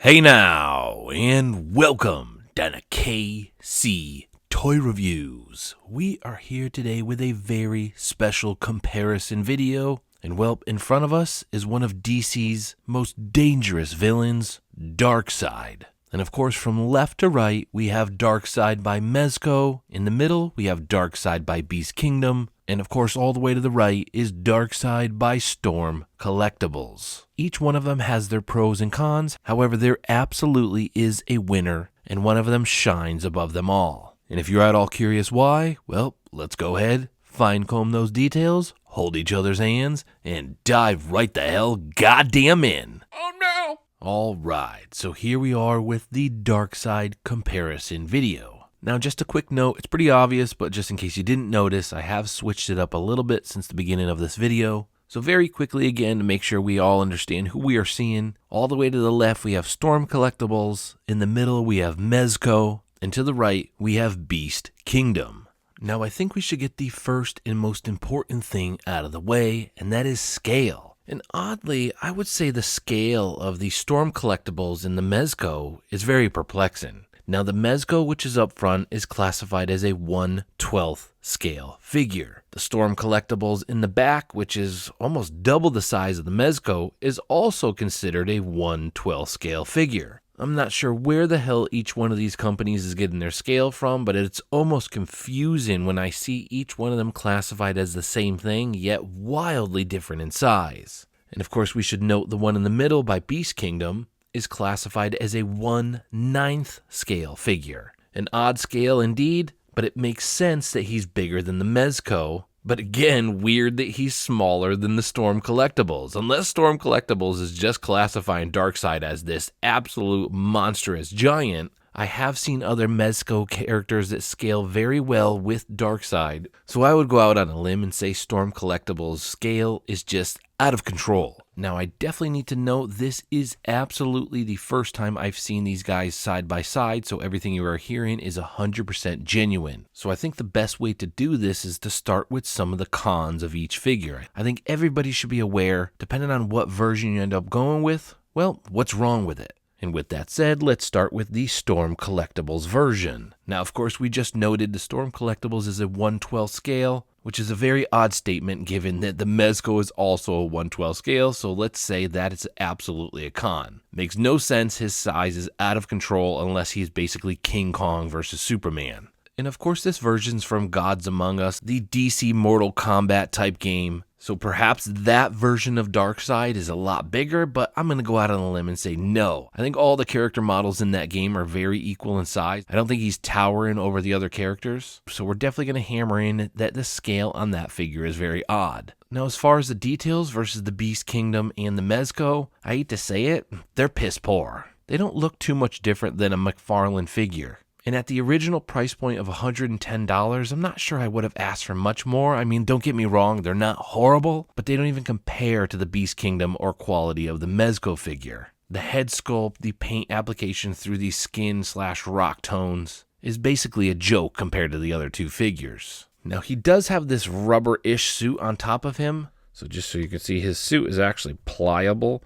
Hey now, and welcome down to KC Toy Reviews. We are here today with a very special comparison video. And well, in front of us is one of DC's most dangerous villains, Darkseid. And of course, from left to right, we have Darkseid by Mezco. In the middle, we have Darkseid by Beast Kingdom. And of course, all the way to the right is Darkseid by Storm Collectibles. Each one of them has their pros and cons. However, there absolutely is a winner, and one of them shines above them all. And if you're at all curious why, well, let's go ahead, fine-comb those details, hold each other's hands, and dive right the hell goddamn in. Oh no! Alright, so here we are with the Darkseid comparison video. Now, just a quick note, it's pretty obvious, but just in case you didn't notice, I have switched it up a little bit since the beginning of this video. So very quickly again, to make sure we all understand who we are seeing, all the way to the left we have Storm Collectibles, in the middle we have Mezco, and to the right we have Beast Kingdom. Now, I think we should get the first and most important thing out of the way, and that is scale. And oddly, I would say the scale of the Storm Collectibles in the Mezco is very perplexing. Now, the Mezco, which is up front, is classified as a 1/12 scale figure. The Storm Collectibles in the back, which is almost double the size of the Mezco, is also considered a 1/12 scale figure. I'm not sure where the hell each one of these companies is getting their scale from, but it's almost confusing when I see each one of them classified as the same thing, yet wildly different in size. And of course, we should note the one in the middle by Beast Kingdom is classified as a 1/9 scale figure. An odd scale indeed, but it makes sense that he's bigger than the Mezco. But again, weird that he's smaller than the Storm Collectibles. Unless Storm Collectibles is just classifying Darkseid as this absolute monstrous giant, I have seen other Mezco characters that scale very well with Darkseid. So I would go out on a limb and say Storm Collectibles' scale is just out of control. Now, I definitely need to note this is absolutely the first time I've seen these guys side by side, so everything you are hearing is 100% genuine. So I think the best way to do this is to start with some of the cons of each figure. I think everybody should be aware, depending on what version you end up going with, well, what's wrong with it? And with that said, let's start with the Storm Collectibles version. Now, of course, we just noted the Storm Collectibles is a 1/12 scale, which is a very odd statement given that the Mezco is also a 1/12 scale, so let's say that it's absolutely a con. Makes no sense his size is out of control unless he's basically King Kong versus Superman. And of course, this version's from Gods Among Us, the DC Mortal Kombat type game. So perhaps that version of Darkseid is a lot bigger, but I'm going to go out on a limb and say no. I think all the character models in that game are very equal in size. I don't think he's towering over the other characters. So we're definitely going to hammer in that the scale on that figure is very odd. Now, as far as the details versus the Beast Kingdom and the Mezco, I hate to say it, they're piss poor. They don't look too much different than a McFarlane figure. And at the original price point of $110, I'm not sure I would have asked for much more. I mean, don't get me wrong, they're not horrible, but they don't even compare to the Beast Kingdom or quality of the Mezco figure. The head sculpt, the paint application through these skin/rock tones is basically a joke compared to the other two figures. Now, he does have this rubber-ish suit on top of him. So just so you can see, his suit is actually pliable.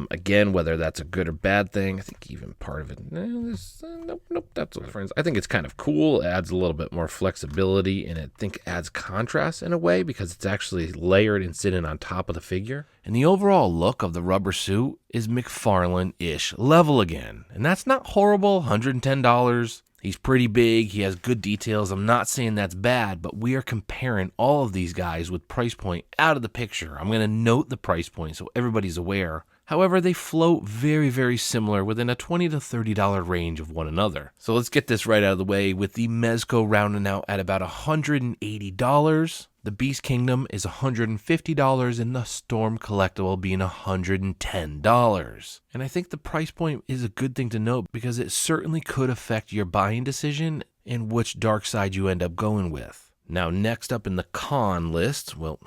Again, whether that's a good or bad thing, I think even part of it, nope, that's what friends. I think it's kind of cool. It adds a little bit more flexibility, and I think adds contrast in a way because it's actually layered and sitting on top of the figure. And the overall look of the rubber suit is McFarlane-ish level again. And that's not horrible, $110. He's pretty big, he has good details. I'm not saying that's bad, but we are comparing all of these guys with price point out of the picture. I'm going to note the price point so everybody's aware. However, they float very, very similar within a $20 to $30 range of one another. So let's get this right out of the way with the Mezco rounding out at about $180. The Beast Kingdom is $150 and the Storm Collectible being $110. And I think the price point is a good thing to note because it certainly could affect your buying decision and which Darkseid you end up going with. Now, next up in the con list, well,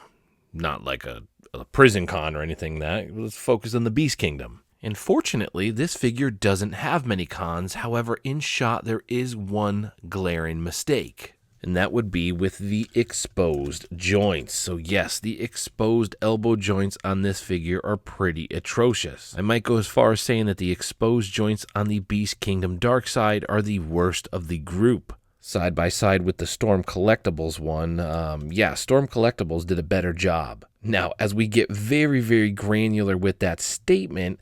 not like a prison con or anything that, let's focus on the Beast Kingdom. And fortunately, this figure doesn't have many cons. However, in shot, there is one glaring mistake. and that would be with the exposed joints. So yes, the exposed elbow joints on this figure are pretty atrocious. I might go as far as saying that the exposed joints on the Beast Kingdom Darkseid are the worst of the group. Side by side with the Storm Collectibles one, Storm Collectibles did a better job. Now, as we get very, very granular with that statement,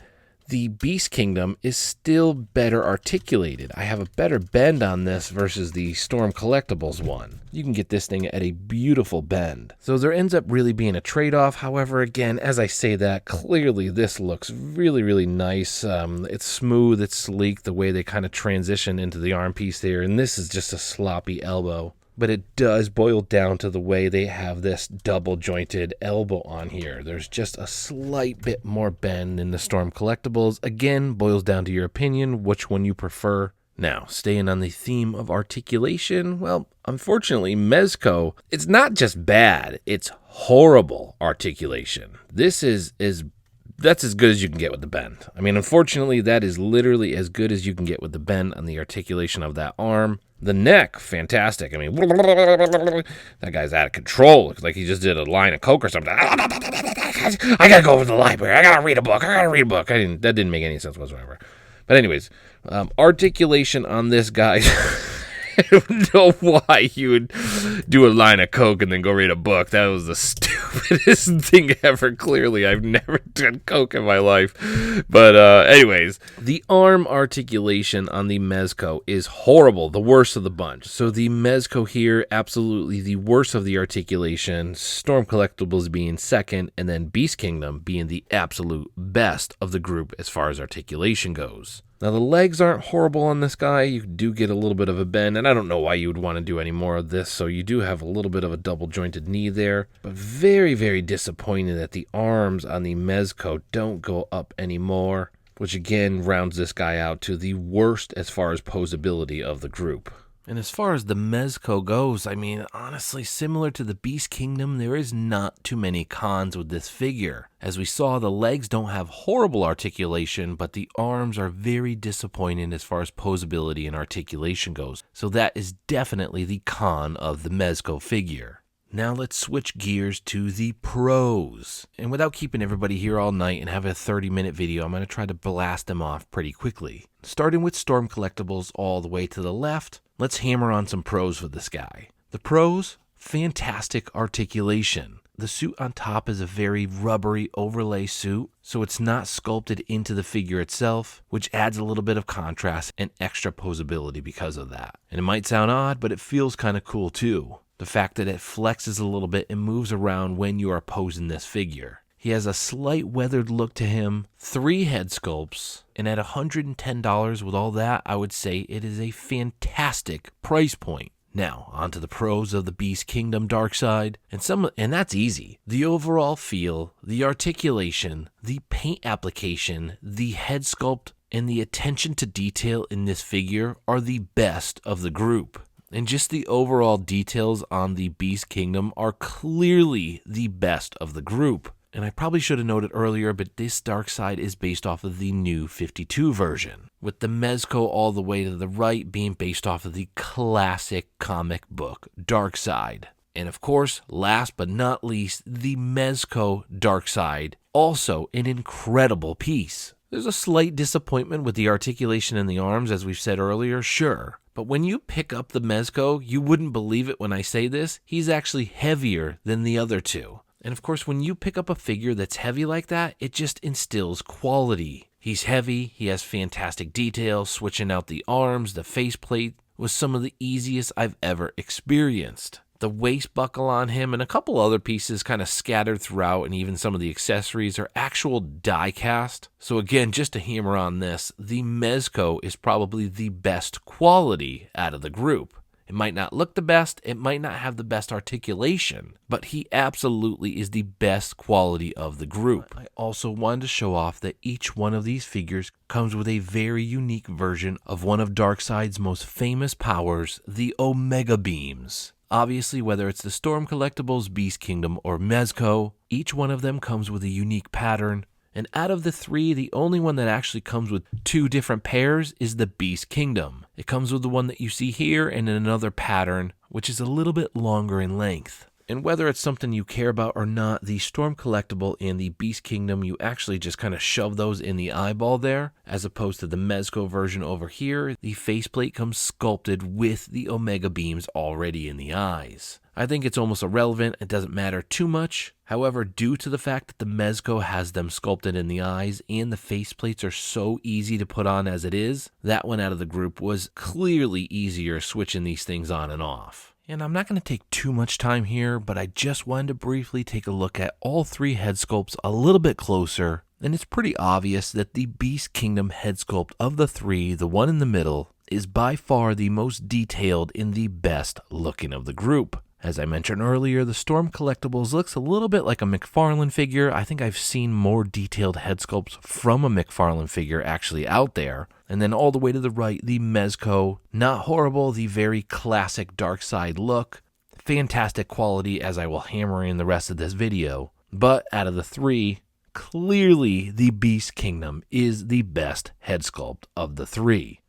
the Beast Kingdom is still better articulated. I have a better bend on this versus the Storm Collectibles one. You can get this thing at a beautiful bend. So there ends up really being a trade-off. However, again, as I say that, clearly this looks really, really nice. It's smooth, it's sleek, the way they kind of transition into the arm piece there. And this is just a sloppy elbow. But it does boil down to the way they have this double jointed elbow on here. There's just a slight bit more bend in the Storm Collectibles. Again, boils down to your opinion, which one you prefer. Now, staying on the theme of articulation, well, unfortunately, Mezco, it's not just bad, it's horrible articulation. That's as good as you can get with the bend. I mean, unfortunately, that is literally as good as you can get with the bend on the articulation of that arm. The neck, fantastic. I mean, that guy's out of control. Looks like he just did a line of coke or something. I gotta go over to the library. I gotta read a book. That didn't make any sense whatsoever. But anyways, articulation on this guy. I don't know why you would do a line of coke and then go read a book. That was the stupidest thing ever. Clearly, I've never done coke in my life. But anyways, the arm articulation on the Mezco is horrible, the worst of the bunch. So the Mezco here, absolutely the worst of the articulation. Storm Collectibles being second, and then Beast Kingdom being the absolute best of the group as far as articulation goes. Now, the legs aren't horrible on this guy. You do get a little bit of a bend, and I don't know why you would want to do any more of this, so you do have a little bit of a double-jointed knee there. But very, very disappointing that the arms on the Mezco don't go up anymore, which again rounds this guy out to the worst as far as posability of the group. And as far as the Mezco goes, I mean, honestly, similar to the Beast Kingdom, there is not too many cons with this figure. As we saw, the legs don't have horrible articulation, but the arms are very disappointing as far as posability and articulation goes. So that is definitely the con of the Mezco figure. Now let's switch gears to the pros. And without keeping everybody here all night and have a 30-minute video, I'm going to try to blast them off pretty quickly. Starting with Storm Collectibles all the way to the left, let's hammer on some pros for this guy. The pros, fantastic articulation. The suit on top is a very rubbery overlay suit, so it's not sculpted into the figure itself, which adds a little bit of contrast and extra posability because of that. And it might sound odd, but it feels kind of cool too. The fact that it flexes a little bit and moves around when you are posing this figure. He has a slight weathered look to him, 3 head sculpts, and at $110 with all that, I would say it is a fantastic price point. Now, onto the pros of the Beast Kingdom Darkseid, and that's easy. The overall feel, the articulation, the paint application, the head sculpt, and the attention to detail in this figure are the best of the group. And just the overall details on the Beast Kingdom are clearly the best of the group. And I probably should have noted earlier, but this Darkseid is based off of the new 52 version, with the Mezco all the way to the right being based off of the classic comic book Darkseid. And of course, last but not least, the Mezco Darkseid, also an incredible piece. There's a slight disappointment with the articulation in the arms, as we've said earlier, sure. But when you pick up the Mezco, you wouldn't believe it when I say this, he's actually heavier than the other two. And of course, when you pick up a figure that's heavy like that, it just instills quality. He's heavy, he has fantastic detail, switching out the arms, the faceplate was some of the easiest I've ever experienced. The waist buckle on him and a couple other pieces kind of scattered throughout, and even some of the accessories are actual die cast. So again, just to hammer on this, the Mezco is probably the best quality out of the group. It might not look the best, it might not have the best articulation, but he absolutely is the best quality of the group. I also wanted to show off that each one of these figures comes with a very unique version of one of Darkseid's most famous powers, the Omega Beams. Obviously, whether it's the Storm Collectibles, Beast Kingdom, or Mezco, each one of them comes with a unique pattern, And out of the three, the only one that actually comes with two different pairs is the Beast Kingdom. It comes with the one that you see here and in another pattern, which is a little bit longer in length. And whether it's something you care about or not, the Storm Collectible and the Beast Kingdom, you actually just kind of shove those in the eyeball there, as opposed to the Mezco version over here. The faceplate comes sculpted with the Omega beams already in the eyes. I think it's almost irrelevant, it doesn't matter too much. However, due to the fact that the Mezco has them sculpted in the eyes and the faceplates are so easy to put on as it is, that one out of the group was clearly easier switching these things on and off. And I'm not going to take too much time here, but I just wanted to briefly take a look at all three head sculpts a little bit closer. And it's pretty obvious that the Beast Kingdom head sculpt of the three, the one in the middle, is by far the most detailed and the best looking of the group. As I mentioned earlier, the Storm Collectibles looks a little bit like a McFarlane figure. I think I've seen more detailed head sculpts from a McFarlane figure actually out there. And then all the way to the right, the Mezco. Not horrible, the very classic Darkseid look. Fantastic quality, as I will hammer in the rest of this video. But out of the three, clearly the Beast Kingdom is the best head sculpt of the three.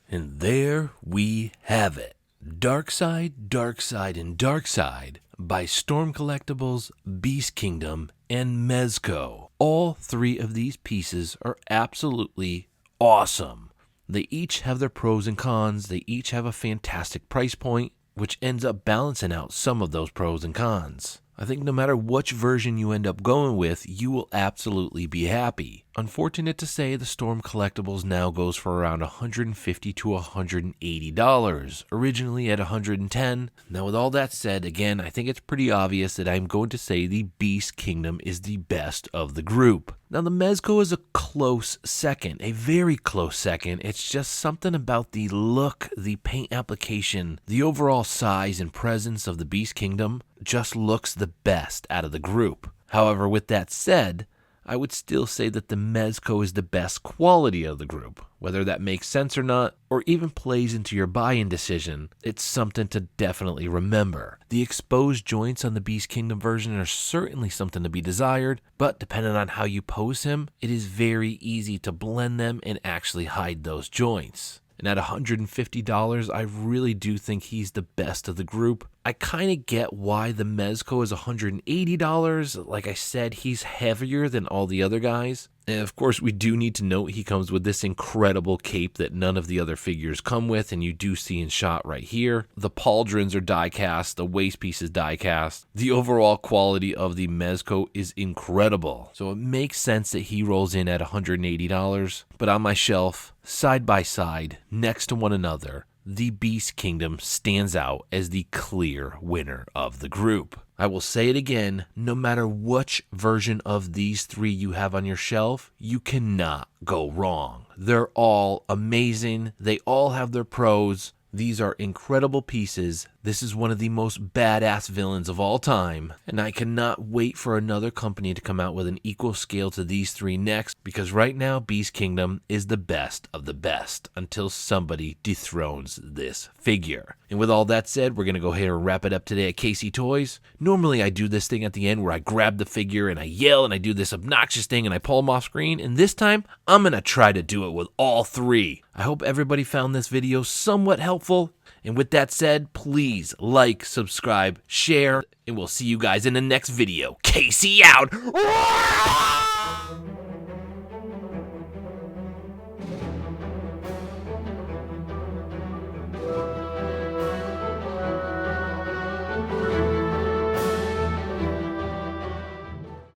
And there we have it. Darkseid, Darkseid, and Darkseid by Storm Collectibles, Beast Kingdom, and Mezco. All three of these pieces are absolutely awesome. They each have their pros and cons. They each have a fantastic price point, which ends up balancing out some of those pros and cons. I think no matter which version you end up going with, you will absolutely be happy. Unfortunate to say, the Storm Collectibles now goes for around $150 to $180, originally at $110. Now with all that said, again, I think it's pretty obvious that I'm going to say the Beast Kingdom is the best of the group. Now the Mezco is a close second, a very close second. It's just something about the look, the paint application, the overall size and presence of the Beast Kingdom just looks the best out of the group. However, with that said, I would still say that the Mezco is the best quality of the group. Whether that makes sense or not, or even plays into your buy-in decision, it's something to definitely remember. The exposed joints on the Beast Kingdom version are certainly something to be desired, but depending on how you pose him, it is very easy to blend them and actually hide those joints. And at $150, I really do think he's the best of the group. I kind of get why the Mezco is $180. Like I said, he's heavier than all the other guys. And of course, we do need to note he comes with this incredible cape that none of the other figures come with, and you do see in shot right here. The pauldrons are die cast, the waist piece is die cast. The overall quality of the Mezco is incredible. So it makes sense that he rolls in at $180. But on my shelf, side by side, next to one another, the Beast Kingdom stands out as the clear winner of the group. I will say it again, no matter which version of these three you have on your shelf, you cannot go wrong. They're all amazing. They all have their pros. These are incredible pieces. This is one of the most badass villains of all time, and I cannot wait for another company to come out with an equal scale to these three next, because right now Beast Kingdom is the best of the best until somebody dethrones this figure. And with all that said, we're going to go ahead and wrap it up today at KC Toys. Normally I do this thing at the end where I grab the figure and I yell and I do this obnoxious thing and I pull them off screen, and this time I'm going to try to do it with all three. I hope everybody found this video somewhat helpful. And with that said, please like, subscribe, share, and we'll see you guys in the next video. KC out!